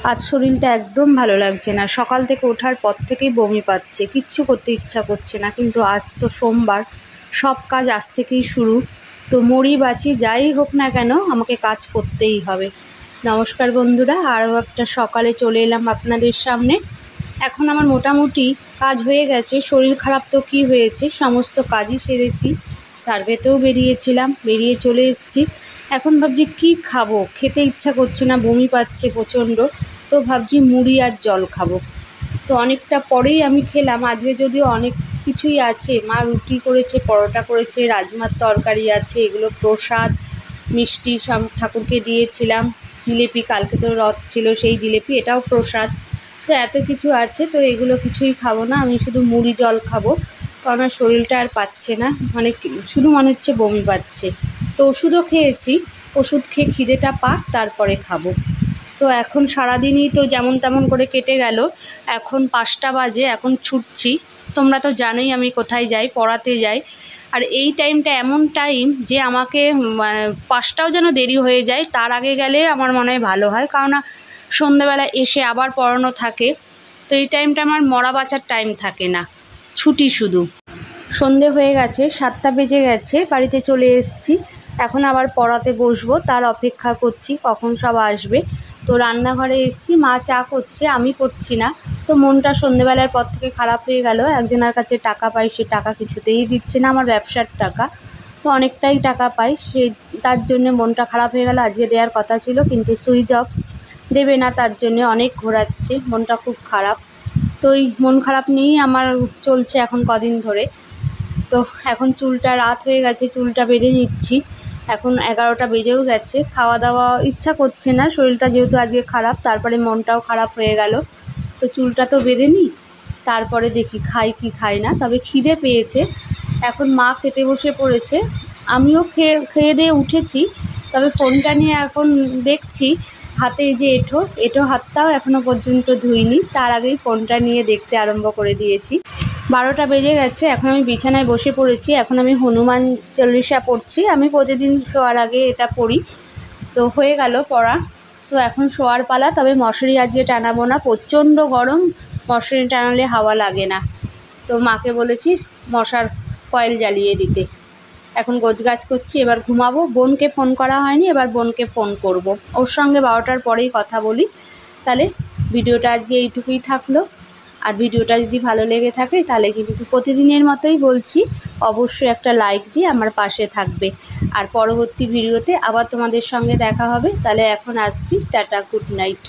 আজ শরীরটা একদম ভালো লাগছে না। সকাল থেকে ওঠার পর থেকেই বমি পাচ্ছে, কিচ্ছু করতে ইচ্ছা করছে না। কিন্তু আজ তো সোমবার, সব কাজ আজ থেকেই শুরু। তো মরি বাঁচি যাই হোক না কেন আমাকে কাজ করতেই হবে। নমস্কার বন্ধুরা, আরও একটা সকালে চলে এলাম আপনাদের সামনে। এখন আমার মোটামুটি কাজ হয়ে গেছে। শরীর খারাপ তো কী হয়েছে, সমস্ত কাজই সেরেছি। সার্ভেতেও বেরিয়েছিলাম, বেরিয়ে চলে এসেছি। এখন ভাবছি কী খাবো, খেতে ইচ্ছা করছে না, বমি পাচ্ছে প্রচণ্ড। তো ভাবছি মুড়ি আর জল খাবো। তো অনেকটা পরেই আমি খেলাম। আজকে যদিও অনেক কিছুই আছে, মা রুটি করেছে, পরোটা করেছে, রাজমার তরকারি আছে, এগুলো প্রসাদ। মিষ্টি সব ঠাকুরকে দিয়েছিলাম। জিলেপি, কালকে তো রথ ছিল, সেই জিলেপি, এটাও প্রসাদ। তো এত কিছু আছে, তো এগুলো কিছুই খাবো না, আমি শুধু মুড়ি জল খাবো। কারণ আমার শরীরটা আর পাচ্ছে না, মানে শুধু মনে হচ্ছে বমি পাচ্ছে। তো ওষুধও খেয়েছি, ওষুধ খেয়ে খিদেটা পাক তারপরে খাবো। তো এখন সারাদিনই তো যেমন তেমন করে কেটে গেল। এখন 5টা বাজে, এখন ছুটছি। তোমরা তো জানোই আমি কোথায় যাই, পড়াতে যাই। আর এই টাইমটা এমন টাইম যে আমাকে 5টাও যেন দেরি হয়ে যায়, তার আগে গেলে আমার মনে হয় ভালো হয়। কারণ সন্ধ্যেবেলা এসে আবার পড়ানো থাকে। তো এই টাইমটা আমার মরা বাঁচার টাইম থাকে না, ছুটি শুধু। সন্ধে হয়ে গেছে, 7টা বেজে গেছে, বাড়িতে চলে এসেছি। এখন আবার পড়াতে বসবো, তার অপেক্ষা করছি কখন সব আসবে। তো রান্নাঘরে এসেছি, মা চা করছে, আমি করছি না। তো মনটা সন্ধেবেলার পর থেকে খারাপ হয়ে গেল। একজনের কাছে টাকা পাই, সে টাকা কিছুতেই দিচ্ছে না, আমার ব্যবসার টাকা। তো অনেকটাই টাকা পাই, সে তার জন্যে মনটা খারাপ হয়ে গেল। আজকে দেওয়ার কথা ছিল, কিন্তু সুইচ অফ, দেবে না, তার জন্যে অনেক ঘোরাচ্ছে, মনটা খুব খারাপ। তো এই মন খারাপ নিয়েই আমার চলছে এখন কদিন ধরে। তো এখন চুলটা রাত হয়ে গেছে, চুলটা বেঁধে নিচ্ছি। এখন 11টা বেজেও গেছে, খাওয়া দাওয়া ইচ্ছা করছে না, শরীরটা যেহেতু আজকে খারাপ, তারপরে মনটাও খারাপ হয়ে গেল। তো চুলটা তো বেঁধে নিই, তারপরে দেখি খাই কি খাই না। তবে খিদে পেয়েছে। এখন মা খেতে বসে পড়েছে, আমিও খেয়ে দিয়ে উঠেছি। তবে ফোনটা নিয়ে এখন দেখছি, হাতে যে এঁঠো হাতটাও এখনও পর্যন্ত ধুইনি, তার আগেই ফোনটা নিয়ে দেখতে আরম্ভ করে দিয়েছি। 12টা বেজে গেছে, এখন আমি বিছানায় বসে পড়েছি। এখন আমি হনুমান চল্লিশা পড়ছি, আমি প্রতিদিন শোয়ার আগে এটা পড়ি। তো হয়ে গেল পড়া। তো এখন শোয়ার পালা। তবে মশারি আজকে টানাবো না, প্রচণ্ড গরম, মশারি টানালে হাওয়া লাগে না। তো মাকে বলেছি মশার কয়েল জ্বালিয়ে দিতে। এখন গোছগাছ করছি, এবার ঘুমাবো। বোনকে ফোন করা হয়নি, এবার বোনকে ফোন করব। ওর সঙ্গে 12টার পরেই কথা বলি। তাহলে ভিডিওটা আজকে এইটুকুই থাকলো। আর ভিডিওটা যদি ভালো লেগে থাকে তাহলে কিন্তু প্রতিদিনের মতোই বলছি, অবশ্যই একটা লাইক দিয়ে আমার পাশে থাকবে। আর পরবর্তী ভিডিওতে আবার তোমাদের সঙ্গে দেখা হবে। তাহলে এখন আসছি, টাটা, গুড নাইট।